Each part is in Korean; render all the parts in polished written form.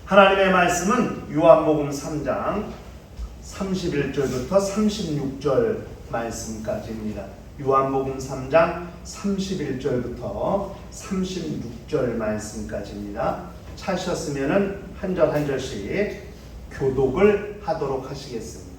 하나님의 말씀은 요한복음 3장 31절부터 36절 말씀까지입니다. 요한복음 3장 31절부터 36절 말씀까지입니다. 찾으셨으면 한 절 한 절씩 교독을 하도록 하시겠습니다.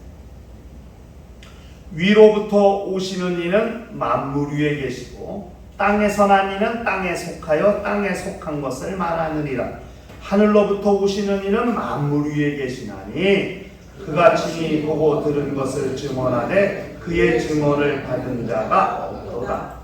위로부터 오시는 이는 만물 위에 계시고 땅에서 난 이는 땅에 속하여 땅에 속한 것을 말하느니라. 하늘로부터 오시는 이는 만물 위에 계시나니 그가 친히 보고 들은 것을 증언하되 그의 증언을 받은 자가 없도다.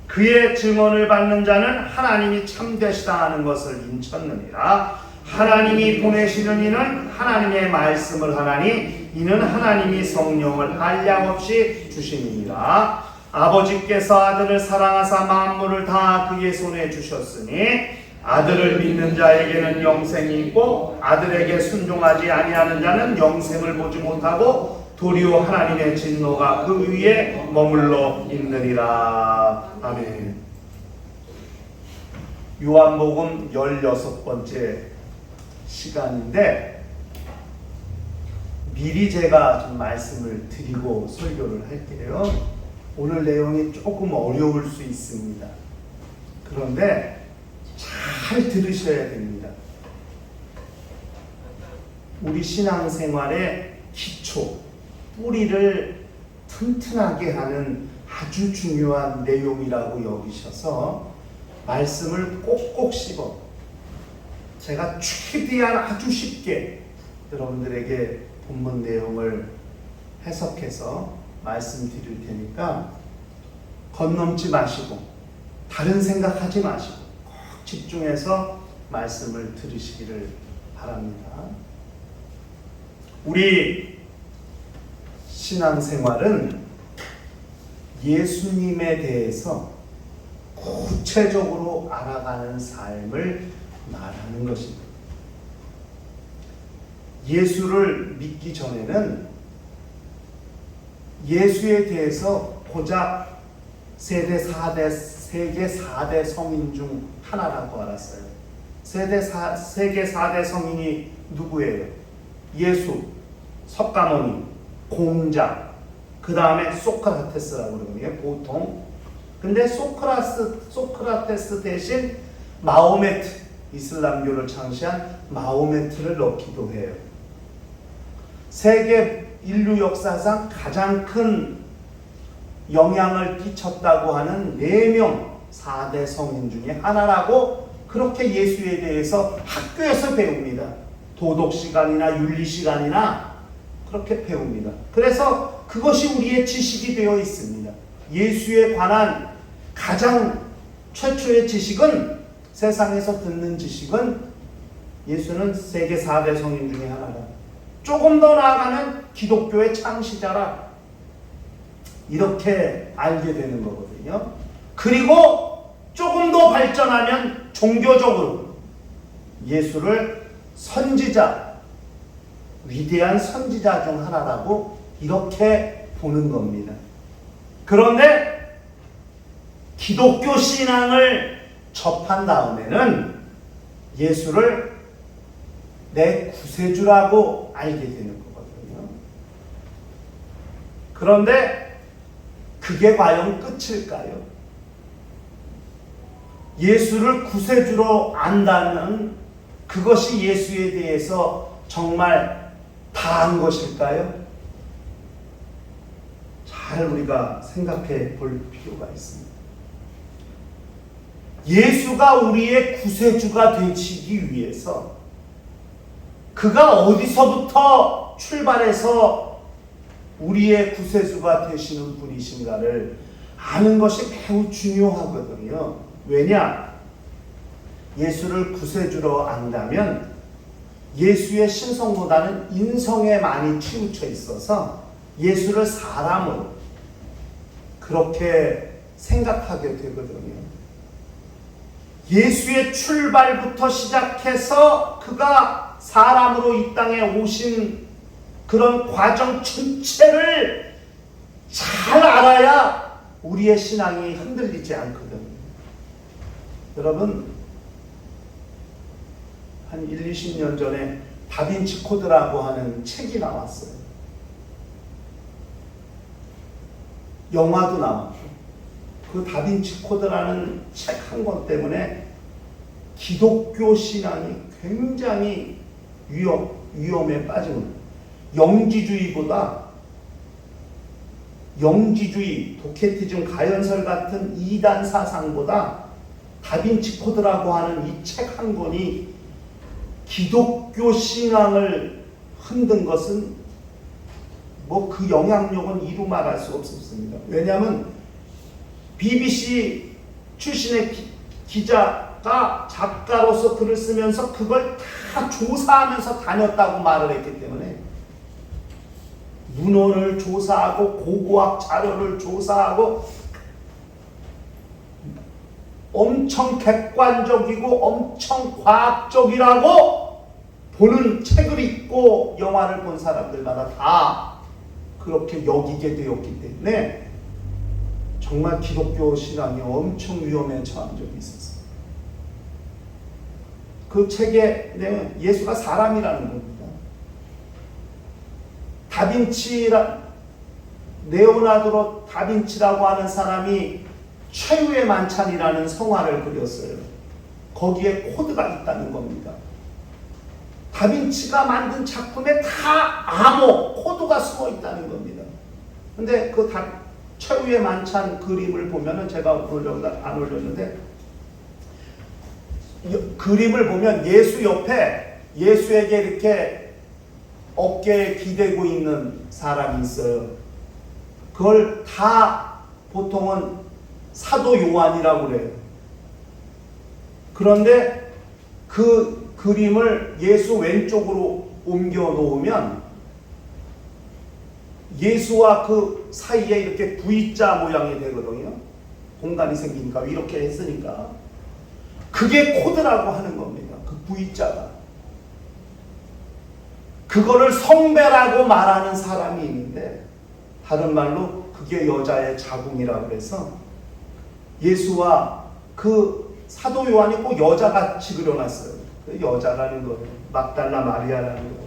그의 증언을 받는 자는 하나님이 참되시다 하는 것을 인쳤느니라. 하나님이 보내시는 이는 하나님의 말씀을 하나니 이는 하나님이 성령을 한량없이 주시니라. 아버지께서 아들을 사랑하사 만물을 다 그의 손에 주셨으니 아들을 믿는 자에게는 영생이 있고 아들에게 순종하지 아니하는 자는 영생을 보지 못하고 도리어 하나님의 진노가 그 위에 머물러 있느니라. 아멘. 요한복음 16번째 시간인데 미리 제가 좀 말씀을 드리고 설교를 할게요. 오늘 내용이 조금 어려울 수 있습니다. 그런데 잘 들으셔야 됩니다. 우리 신앙생활의 기초, 뿌리를 튼튼하게 하는 아주 중요한 내용이라고 여기셔서 말씀을 꼭꼭 씹어 제가 최대한 아주 쉽게 여러분들에게 본문 내용을 해석해서 말씀드릴 테니까 건넘지 마시고 다른 생각하지 마시고 꼭 집중해서 말씀을 들으시기를 바랍니다. 우리 신앙생활은 예수님에 대해서 구체적으로 알아가는 삶을 말하는 것입니다. 예수를 믿기 전에는 예수에 대해서 고작 세계 4대 성인 중 하나라고 알았어요. 세계 4대 성인이 누구예요? 예수, 석가모니, 공자, 그 다음에 소크라테스라고 그러거든요, 보통. 근데 소크라테스 대신 마호메트, 이슬람교를 창시한 마호메트를 넣기도 해요. 세계 인류 역사상 가장 큰 영향을 끼쳤다고 하는 4명 4대 성인 중에 하나라고 그렇게 예수에 대해서 학교에서 배웁니다. 도덕 시간이나 윤리 시간이나 그렇게 배웁니다. 그래서 그것이 우리의 지식이 되어 있습니다. 예수에 관한 가장 최초의 지식은, 세상에서 듣는 지식은 예수는 세계 4대 성인 중에 하나다. 조금 더 나아가면 기독교의 창시자라. 이렇게 알게 되는 거거든요. 그리고 조금 더 발전하면 종교적으로 예수를 선지자, 위대한 선지자 중 하나라고 이렇게 보는 겁니다. 그런데 기독교 신앙을 접한 다음에는 예수를 내 구세주라고 알게 되는 거거든요. 그런데 그게 과연 끝일까요? 예수를 구세주로 안다는 그것이 예수에 대해서 정말 다한 것일까요? 잘 우리가 생각해 볼 필요가 있습니다. 예수가 우리의 구세주가 되시기 위해서 그가 어디서부터 출발해서 우리의 구세주가 되시는 분이신가를 아는 것이 매우 중요하거든요. 왜냐? 예수를 구세주로 안다면 예수의 신성보다는 인성에 많이 치우쳐 있어서 예수를 사람으로 그렇게 생각하게 되거든요. 예수의 출발부터 시작해서 그가 사람으로 이 땅에 오신 그런 과정 전체를 잘 알아야 우리의 신앙이 흔들리지 않거든요. 여러분, 한 1, 20년 전에 다빈치 코드라고 하는 책이 나왔어요. 영화도 나왔고, 그 다빈치 코드라는 책 한 권 때문에 기독교 신앙이 굉장히 위험에 빠지는, 영지주의, 도케티즘, 가연설 같은 이단 사상보다 다빈치 코드라고 하는 이 책 한 권이 기독교 신앙을 흔든 것은 뭐 그 영향력은 이루 말할 수 없었습니다. 왜냐하면 BBC 출신의 기자가 작가로서 글을 쓰면서 그걸 다 조사하면서 다녔다고 말을 했기 때문에, 문헌을 조사하고 고고학 자료를 조사하고 엄청 객관적이고 엄청 과학적이라고 보는 책을 읽고 영화를 본 사람들마다 다 그렇게 여기게 되었기 때문에 정말 기독교 신앙이 엄청 위험에 처한 적이 있었어요. 그 책의 내용은 예수가 사람이라는 겁니다. 레오나르도 다빈치라고 하는 사람이 최후의 만찬이라는 성화를 그렸어요. 거기에 코드가 있다는 겁니다. 다빈치가 만든 작품에 다 코드가 숨어 있다는 겁니다. 근데 그 최후의 만찬 그림을 보면은, 제가 오늘 안 올렸는데, 그림을 보면 예수 옆에 예수에게 이렇게 어깨에 기대고 있는 사람이 있어요. 그걸 다 보통은 사도 요한이라고 그래요. 그런데 그 그림을 예수 왼쪽으로 옮겨 놓으면 예수와 그 사이에 이렇게 V자 모양이 되거든요. 공간이 생기니까, 이렇게 했으니까. 그게 코드라고 하는 겁니다. 그 V자가. 그거를 성배라고 말하는 사람이 있는데, 다른 말로 그게 여자의 자궁이라고 해서 예수와 그 사도 요한이 꼭 여자같이 그려놨어요. 그 여자라는 거예요. 막달라 마리아라는 거예요.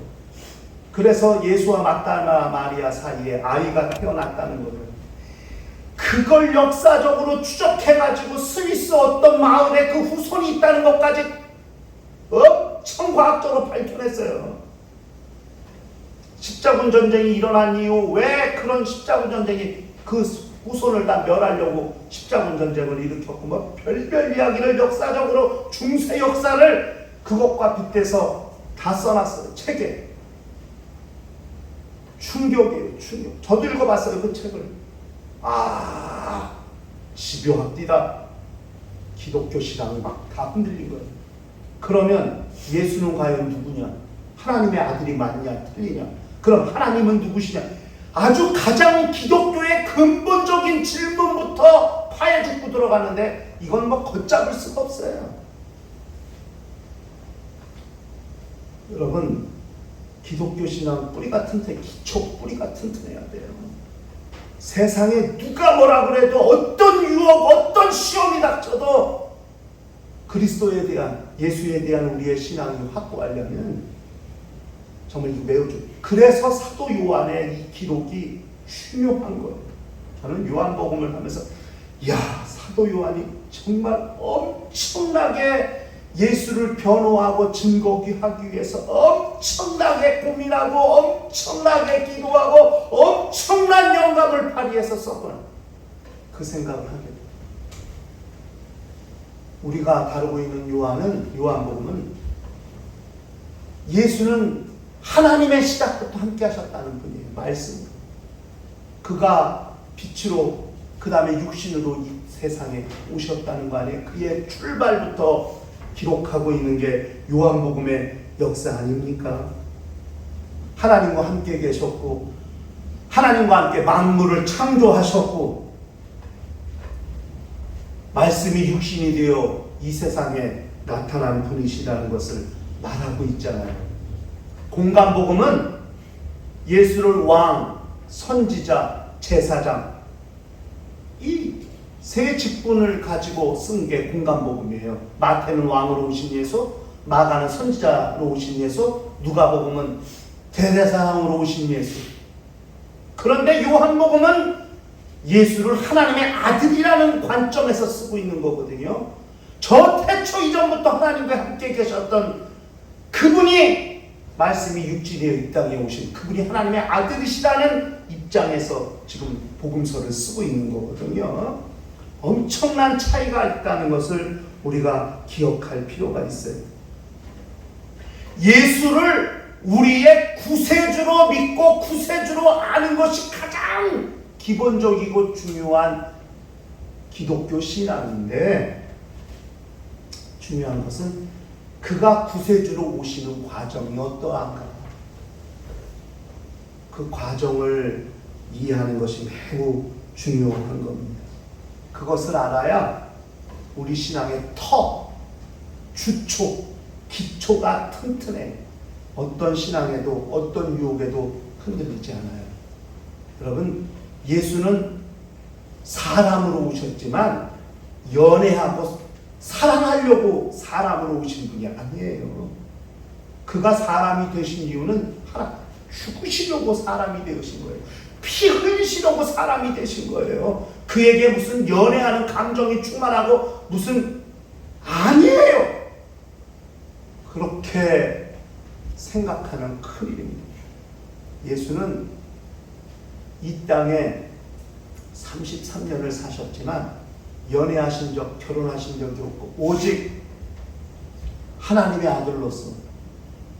그래서 예수와 막달라 마리아 사이에 아이가 태어났다는 거예요. 그걸 역사적으로 추적해가지고 스위스 어떤 마을에 그 후손이 있다는 것까지 엄청 과학적으로 밝혀냈어요. 십자군 전쟁이 일어난 이후 왜 그런 십자군 전쟁이 그 후손을 다 멸하려고 십자군 전쟁을 일으켰고, 뭐 별별 이야기를 역사적으로 중세 역사를 그것과 빗대서 다 써놨어요. 책에. 충격이에요. 충격. 저도 읽어봤어요. 그 책을. 집요합디다. 기독교 신앙이 막 다 흔들린 거예요. 그러면 예수는 과연 누구냐? 하나님의 아들이 맞냐 틀리냐? 그럼 하나님은 누구시냐? 아주 가장 기독교의 근본적인 질문부터 파헤집고 들어가는데, 이건 뭐 걷잡을 수가 없어요. 여러분, 기독교 신앙 뿌리가 튼튼해. 기초 뿌리가 튼튼해야 돼요. 세상에 누가 뭐라 그래도, 어떤 유혹, 어떤 시험이 닥쳐도 그리스도에 대한, 예수에 대한 우리의 신앙이 확고하려면 정말 이거 매우 좋아요. 그래서 사도 요한의 이 기록이 중요한 거예요. 저는 요한복음을 하면서 사도 요한이 정말 엄청나게 예수를 변호하고 증거하기 위해서 엄청나게 고민하고 엄청나게 기도하고 엄청난 영감을 발휘해서 썼구나, 그 생각을 하게 돼요. 우리가 다루고 있는 요한복음은 예수는 하나님의 시작부터 함께 하셨다는 분이에요. 말씀. 그가 빛으로, 그 다음에 육신으로 이 세상에 오셨다는 거 아니에요? 그의 출발부터 기록하고 있는 게 요한복음의 역사 아닙니까? 하나님과 함께 계셨고, 하나님과 함께 만물을 창조하셨고, 말씀이 육신이 되어 이 세상에 나타난 분이시라는 것을 말하고 있잖아요. 공간복음은 예수를 왕, 선지자, 제사장, 이 세 직분을 가지고 쓴 게 공간복음이에요. 마태는 왕으로 오신 예수, 마가는 선지자로 오신 예수, 누가복음은 대제사장으로 오신 예수. 그런데 요한복음은 예수를 하나님의 아들이라는 관점에서 쓰고 있는 거거든요. 저 태초 이전부터 하나님과 함께 계셨던 그분이 말씀이 육지되어 이 땅에 오신 그분이 하나님의 아들이시라는 입장에서 지금 복음서를 쓰고 있는 거거든요. 엄청난 차이가 있다는 것을 우리가 기억할 필요가 있어요. 예수를 우리의 구세주로 믿고 구세주로 아는 것이 가장 기본적이고 중요한 기독교 신앙인데, 중요한 것은 그가 구세주로 오시는 과정이 어떠한가, 그 과정을 이해하는 것이 매우 중요한 겁니다. 그것을 알아야 우리 신앙의 주초, 기초가 튼튼해. 어떤 신앙에도 어떤 유혹에도 흔들리지 않아요. 여러분, 예수는 사람으로 오셨지만 연애하고 사랑하려고 사람으로 오신 분이 아니에요. 그가 사람이 되신 이유는 하나, 죽으시려고 사람이 되신 거예요. 피 흘리시려고 사람이 되신 거예요. 그에게 무슨 연애하는 감정이 충만하고 무슨 아니에요. 그렇게 생각하면 큰일입니다. 예수는 이 땅에 33년을 사셨지만 연애하신 적, 결혼하신 적이 없고 오직 하나님의 아들로서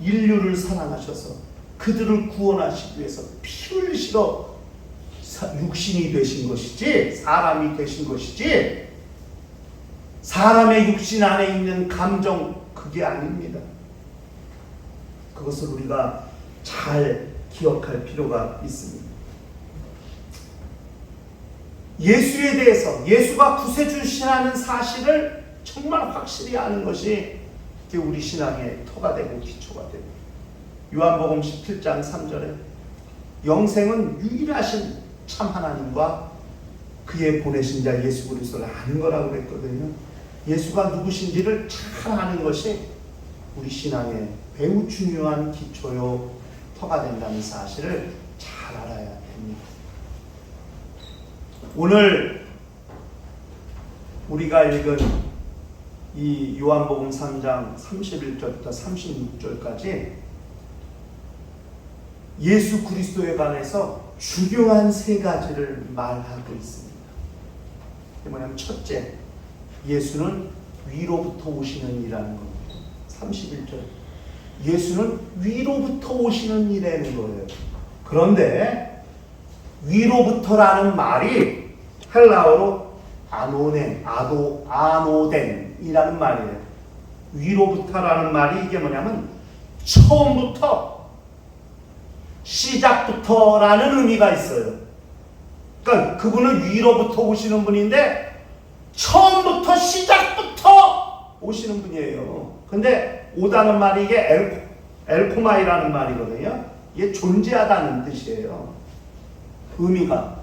인류를 사랑하셔서 그들을 구원하시기 위해서 피 흘리시러 육신이 되신 것이지, 사람이 되신 것이지, 사람의 육신 안에 있는 감정, 그게 아닙니다. 그것을 우리가 잘 기억할 필요가 있습니다. 예수에 대해서, 예수가 구세주시라는 사실을 정말 확실히 아는 것이 우리 신앙의 터가 되고 기초가 되고, 요한복음 17장 3절에 영생은 유일하신 참 하나님과 그의 보내신 자 예수 그리스도를 아는 거라고 그랬거든요. 예수가 누구신지를 잘 아는 것이 우리 신앙의 매우 중요한 기초요 터가 된다는 사실을 잘 알아야 됩니다. 오늘 우리가 읽은 이 요한복음 3장 31절부터 36절까지 예수 그리스도에 관해서 중요한 세 가지를 말하고 있습니다. 그게 뭐냐면, 첫째, 예수는 위로부터 오시는 이라는 겁니다. 31절. 예수는 위로부터 오시는 이라는 거예요. 그런데 위로부터라는 말이 헬라어로 아노덴이라는 말이에요. 위로부터라는 말이 이게 뭐냐면 처음부터, 시작부터라는 의미가 있어요. 그러니까 그분은 위로부터 오시는 분인데 처음부터 시작부터 오시는 분이에요. 근데 오다는 말이 이게 엘코마이라는 말이거든요. 이게 존재하다는 뜻이에요. 의미가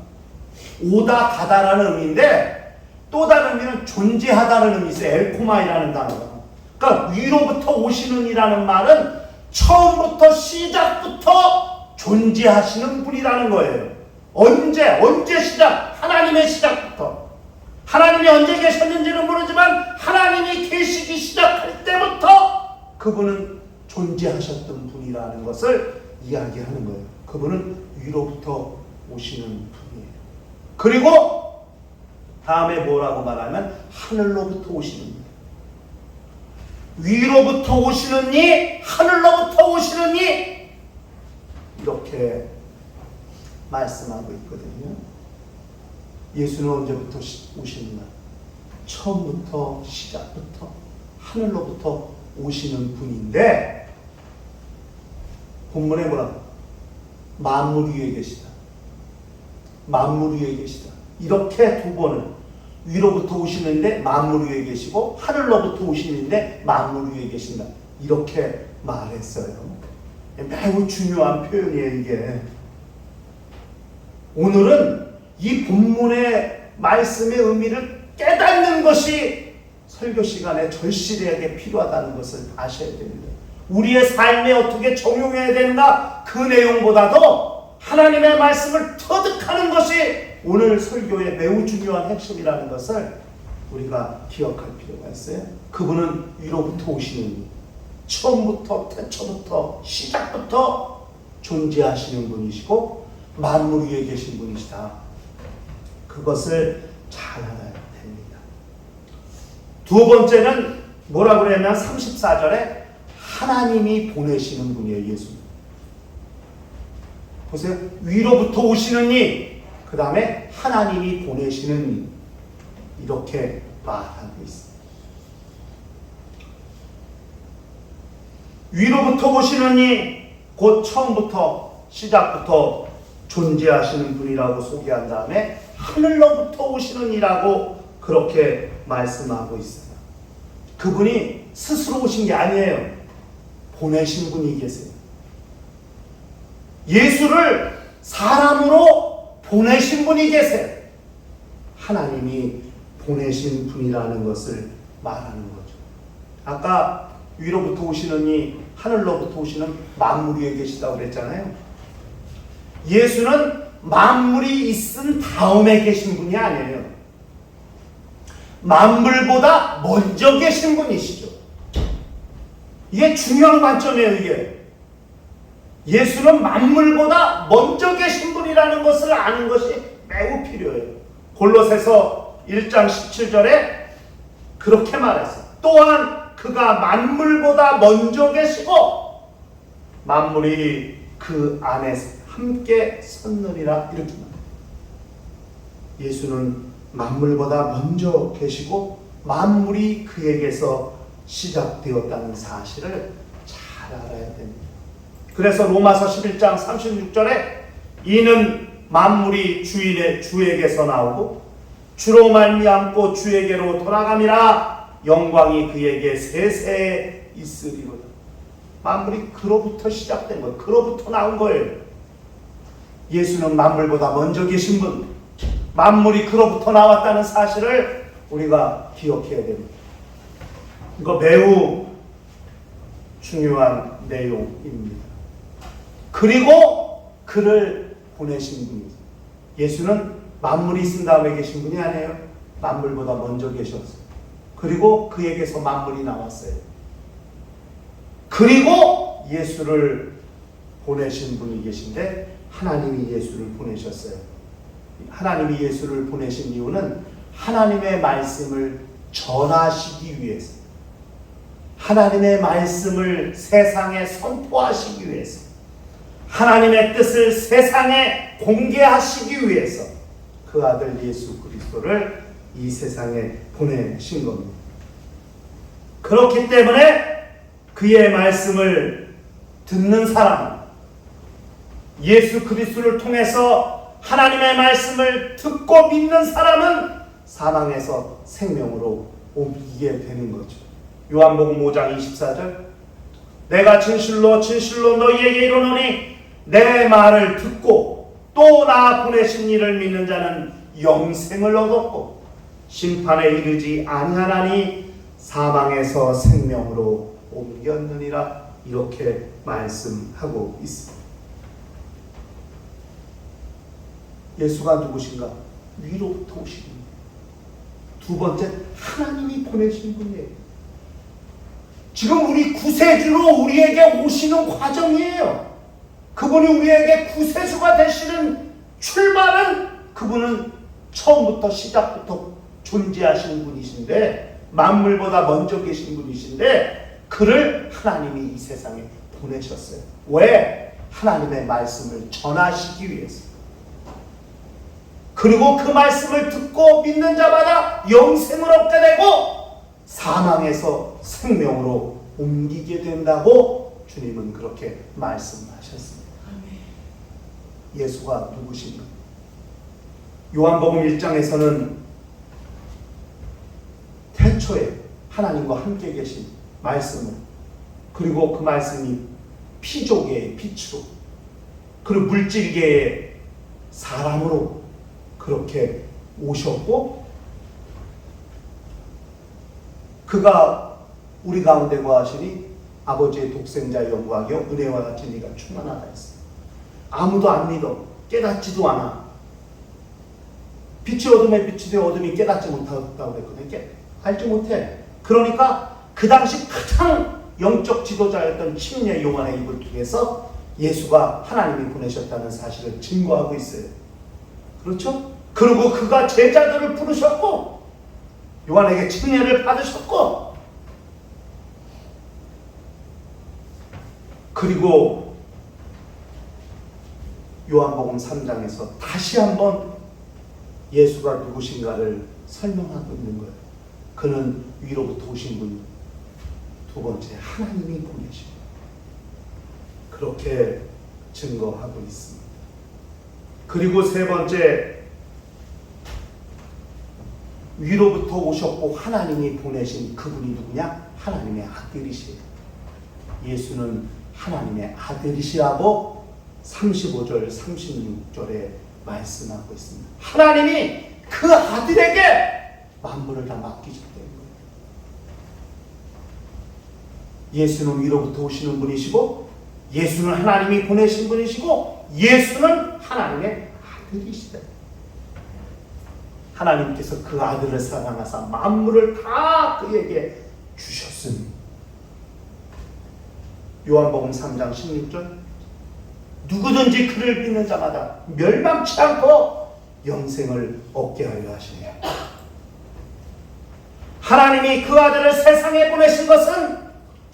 오다 가다라는 의미인데 또 다른 의미는 존재하다는 의미 있어요. 엘코마이라는 단어가. 그러니까 위로부터 오시는 이라는 말은 처음부터 시작부터 존재하시는 분이라는 거예요. 언제 시작? 하나님의 시작부터. 하나님이 언제 계셨는지는 모르지만 하나님이 계시기 시작할 때부터 그분은 존재하셨던 분이라는 것을 이야기하는 거예요. 그분은 위로부터 오시는 분이에요. 그리고 다음에 뭐라고 말하면 하늘로부터 오시는 분. 위로부터 오시는 이, 하늘로부터 오시는 이, 이렇게 말씀하고 있거든요. 예수는 언제부터 오시는가? 처음부터, 시작부터, 하늘로부터 오시는 분인데, 본문에 뭐라고? 만물 위에 계시다. 만물 위에 계시다. 이렇게 두 번을, 위로부터 오시는데 만물 위에 계시고 하늘로부터 오시는데 만물 위에 계신다. 이렇게 말했어요. 매우 중요한 표현이에요, 이게. 오늘은 이 본문의 말씀의 의미를 깨닫는 것이 설교 시간에 절실하게 필요하다는 것을 아셔야 됩니다. 우리의 삶에 어떻게 적용해야 되는가, 그 내용보다도 하나님의 말씀을 터득하는 것이 오늘 설교의 매우 중요한 핵심이라는 것을 우리가 기억할 필요가 있어요. 그분은 위로부터 오시는 분, 처음부터 태초부터 시작부터 존재하시는 분이시고 만물 위에 계신 분이시다. 그것을 잘 알아야 됩니다. 두 번째는 뭐라고 그러냐면 34절에 하나님이 보내시는 분이에요. 예수. 보세요. 위로부터 오시는 이, 그 다음에 하나님이 보내시는 이, 이렇게 말하고 있습니다. 위로부터 오시는 이, 곧 처음부터 시작부터 존재하시는 분이라고 소개한 다음에 하늘로부터 오시는 이라고 그렇게 말씀하고 있습니다. 그분이 스스로 오신 게 아니에요. 보내신 분이 계세요. 예수를 사람으로 보내신 분이 계세요. 하나님이 보내신 분이라는 것을 말하는 거죠. 아까 위로부터 오시는 이, 하늘로부터 오시는 만물 위에 계시다고 그랬잖아요. 예수는 만물이 있은 다음에 계신 분이 아니에요. 만물보다 먼저 계신 분이시죠. 이게 중요한 관점이에요. 이게 예수는 만물보다 먼저 계신 분이라는 것을 아는 것이 매우 필요해요. 골로새서 1장 17절에 그렇게 말했어요. 또한 그가 만물보다 먼저 계시고 만물이 그 안에 함께 섰느니라, 이렇게 말해요. 예수는 만물보다 먼저 계시고 만물이 그에게서 시작되었다는 사실을 잘 알아야 됩니다. 그래서 로마서 11장 36절에 이는 만물이 주에게서 나오고 주로 말미암고 주에게로 돌아감이라 영광이 그에게 세세에 있으리로다. 만물이 그로부터 시작된 거예요. 그로부터 나온 거예요. 예수는 만물보다 먼저 계신 분, 만물이 그로부터 나왔다는 사실을 우리가 기억해야 됩니다. 이거 매우 중요한 내용입니다. 그리고 그를 보내신 분이죠. 예수는 만물이 있은 다음에 계신 분이 아니에요. 만물보다 먼저 계셨어요. 그리고 그에게서 만물이 나왔어요. 그리고 예수를 보내신 분이 계신데 하나님이 예수를 보내셨어요. 하나님이 예수를 보내신 이유는 하나님의 말씀을 전하시기 위해서, 하나님의 말씀을 세상에 선포하시기 위해서, 하나님의 뜻을 세상에 공개하시기 위해서 그 아들 예수 그리스도를 이 세상에 보내신 겁니다. 그렇기 때문에 그의 말씀을 듣는 사람, 예수 그리스도를 통해서 하나님의 말씀을 듣고 믿는 사람은 사망에서 생명으로 옮기게 되는 거죠. 요한복음 5장 24절, 내가 진실로 진실로 너희에게 이르노니 내 말을 듣고 또 나 보내신 이를 믿는 자는 영생을 얻었고 심판에 이르지 아니하나니 사망에서 생명으로 옮겼느니라, 이렇게 말씀하고 있습니다. 예수가 누구신가? 위로부터 오신 분. 두 번째, 하나님이 보내신 분이에요. 지금 우리 구세주로 우리에게 오시는 과정이에요. 그분이 우리에게 구세주가 되시는 출발은 그분은 처음부터 시작부터 존재하시는 분이신데, 만물보다 먼저 계신 분이신데 그를 하나님이 이 세상에 보내셨어요. 왜? 하나님의 말씀을 전하시기 위해서. 그리고 그 말씀을 듣고 믿는 자마다 영생을 얻게 되고 사망에서 생명으로 옮기게 된다고 주님은 그렇게 말씀하셨습니다. 예수가 누구신가? 요한복음 1장에서는 태초에 하나님과 함께 계신 말씀을, 그리고 그 말씀이 피조계의 빛으로, 그리고 물질계의 사람으로 그렇게 오셨고 그가 우리 가운데 거하시니 아버지의 독생자 영광이요 은혜와 같이 네가 충만하다 했어. 아무도 안 믿어. 깨닫지도 않아. 빛이 어둠에 빛이 되어 어둠이 깨닫지 못하다고 그랬거든. 알지 못해. 그러니까 그 당시 가장 영적 지도자였던 침례 요한의 입을 통해서 예수가 하나님이 보내셨다는 사실을 증거하고 있어요. 그렇죠? 그리고 그가 제자들을 부르셨고 요한에게 침례를 받으셨고 그리고 요한복음 3장에서 다시 한번 예수가 누구신가를 설명하고 있는 거예요. 그는 위로부터 오신 분, 두 번째 하나님이 보내신 분. 그렇게 증거하고 있습니다. 그리고 세 번째 위로부터 오셨고 하나님이 보내신 그분이 누구냐? 하나님의 아들이시에요. 예수는 하나님의 아들이시라고 35절, 36절에 말씀하고 있습니다. 하나님이 그 아들에게 만물을 다 맡기셨다는 거예요. 예수는 위로부터 오시는 분이시고 예수는 하나님이 보내신 분이시고 예수는 하나님의 아들이시다. 하나님께서 그 아들을 사랑하사 만물을 다 그에게 주셨으니 요한복음 3장 16절 누구든지 그를 믿는 자마다 멸망치 않고 영생을 얻게 하려 하시며 하나님이 그 아들을 세상에 보내신 것은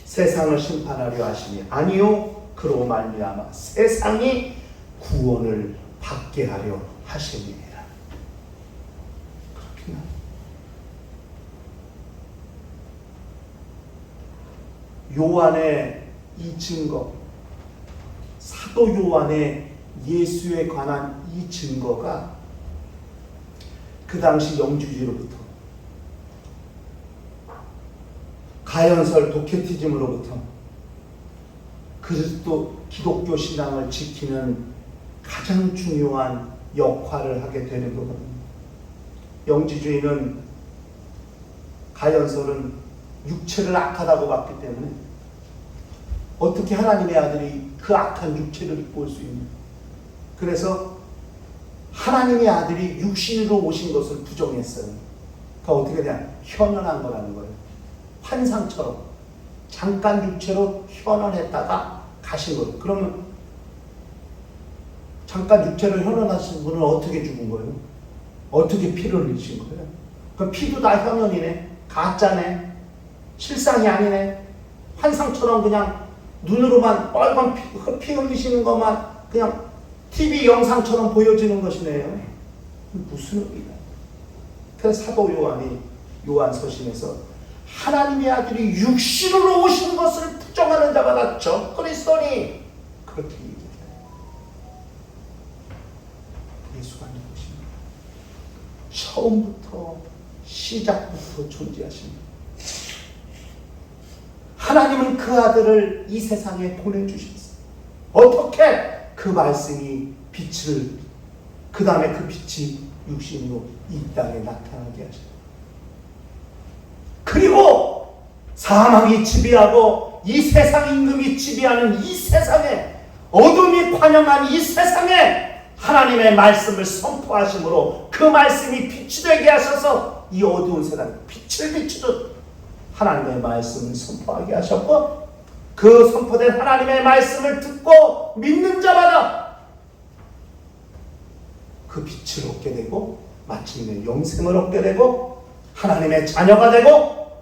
세상을 심판하려 하시니 아니요 그로 말미암아 세상이 구원을 받게 하려 하심이니라. 그렇구나. 요한의 이 증거, 사도 요한의 예수에 관한 이 증거가 그 당시 영주주의로부터 가연설 도케티즘으로부터 그리스도 기독교 신앙을 지키는 가장 중요한 역할을 하게 되는 거거든요. 영지주의는 가연설은 육체를 악하다고 봤기 때문에 어떻게 하나님의 아들이 그 악한 육체를 입고 올 수 있냐. 그래서 하나님의 아들이 육신으로 오신 것을 부정했어요. 그러니까 어떻게 되냐. 현현한 거라는 거예요. 환상처럼 잠깐 육체로 현현했다가 가신 거예요. 그러면 잠깐 육체로 현현하신 분은 어떻게 죽은 거예요? 어떻게 피를 흘리신 거예요? 그럼 피도 다 현현이네. 가짜네. 실상이 아니네. 환상처럼 그냥 눈으로만 빨간 피 흘리시는 것만 그냥 TV 영상처럼 보여지는 것이네요. 무슨 의미야? 그래서 사도 요한이 요한서신에서 하나님의 아들이 육신으로 오신 것을 부정하는 자마다 적그리스도니 그렇게 얘기해요. 예수가 누구십니까? 처음부터 시작부터 존재하십니다. 하나님은 그 아들을 이 세상에 보내주셨어요. 어떻게? 그 말씀이 빛을, 그 다음에 그 빛이 육신으로 이 땅에 나타나게 하셨어요. 그리고 사망이 지배하고 이 세상 임금이 지배하는 이 세상에, 어둠이 관영한 이 세상에 하나님의 말씀을 선포하심으로 그 말씀이 빛이 되게 하셔서 이 어두운 세상에 빛을 비추듯 하나님의 말씀을 선포하게 하셨고, 그 선포된 하나님의 말씀을 듣고 믿는 자마다 그 빛을 얻게 되고 마침내 영생을 얻게 되고 하나님의 자녀가 되고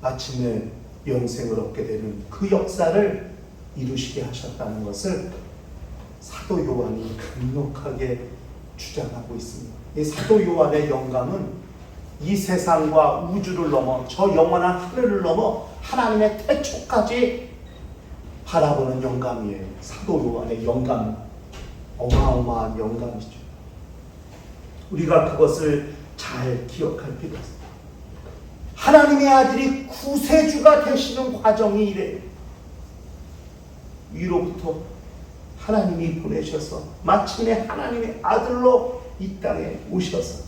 마침내 영생을 얻게 되는 그 역사를 이루시게 하셨다는 것을 사도 요한이 강력하게 주장하고 있습니다. 이 사도 요한의 영감은 이 세상과 우주를 넘어 저 영원한 하늘을 넘어 하나님의 태초까지 바라보는 영감이에요. 사도 요한의 영감, 어마어마한 영감이죠. 우리가 그것을 잘 기억할 필요가 있습니다. 하나님의 아들이 구세주가 되시는 과정이 이래요. 위로부터 하나님이 보내셔서 마침내 하나님의 아들로 이 땅에 오셔서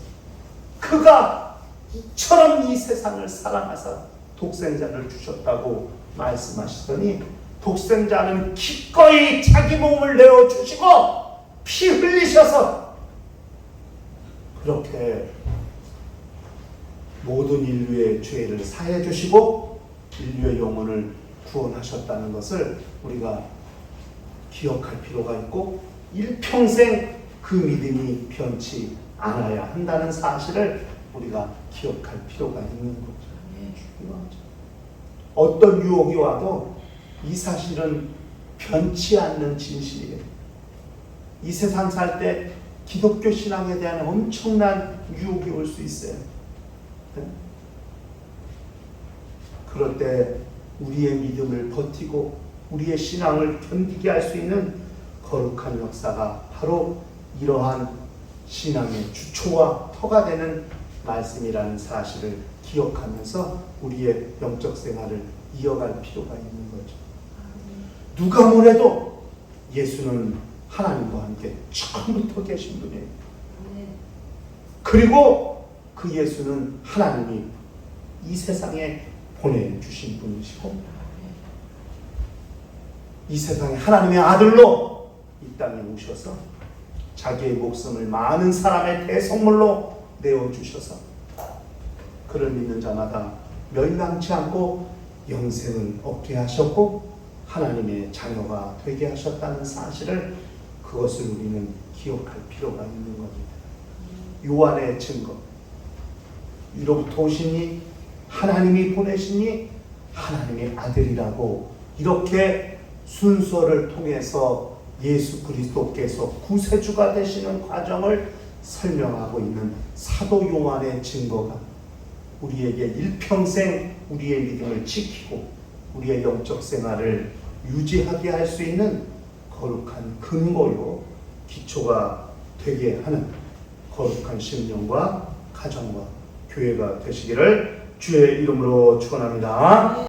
그가 이처럼 이 세상을 사랑하사 독생자를 주셨다고 말씀하시더니 독생자는 기꺼이 자기 몸을 내어주시고 피 흘리셔서 그렇게 모든 인류의 죄를 사해 주시고 인류의 영혼을 구원하셨다는 것을 우리가 기억할 필요가 있고 일평생 그 믿음이 변치 않아야 한다는 사실을 우리가 기억할 필요가 있는 거죠. 어떤 유혹이 와도 이 사실은 변치 않는 진실이에요. 이 세상 살 때 기독교 신앙에 대한 엄청난 유혹이 올 수 있어요. 네? 그럴 때 우리의 믿음을 버티고 우리의 신앙을 견디게 할 수 있는 거룩한 역사가 바로 이러한 신앙의 주초와 터가 되는 말씀이라는 사실을 기억하면서 우리의 영적 생활을 이어갈 필요가 있는 거죠. 누가 뭐래도 예수는 하나님과 함께 처음부터 계신 분이에요. 그리고 그 예수는 하나님이 이 세상에 보내주신 분이시고 이 세상에 하나님의 아들로 이 땅에 오셔서 자기의 목숨을 많은 사람의 대성물로 내어주셔서 그를 믿는 자마다 멸망치 않고 영생을 얻게 하셨고 하나님의 자녀가 되게 하셨다는 사실을 그것을 우리는 기억할 필요가 있는 겁니다. 요한의 증거 위로부터 오시니 하나님이 보내시니 하나님의 아들이라고 이렇게 순서를 통해서 예수 그리스도께서 구세주가 되시는 과정을 설명하고 있는 사도 요한의 증거가 우리에게 일평생 우리의 믿음을 지키고 우리의 영적 생활을 유지하게 할 수 있는 거룩한 근거요 기초가 되게 하는 거룩한 심령과 가정과 교회가 되시기를 주의 이름으로 축원합니다.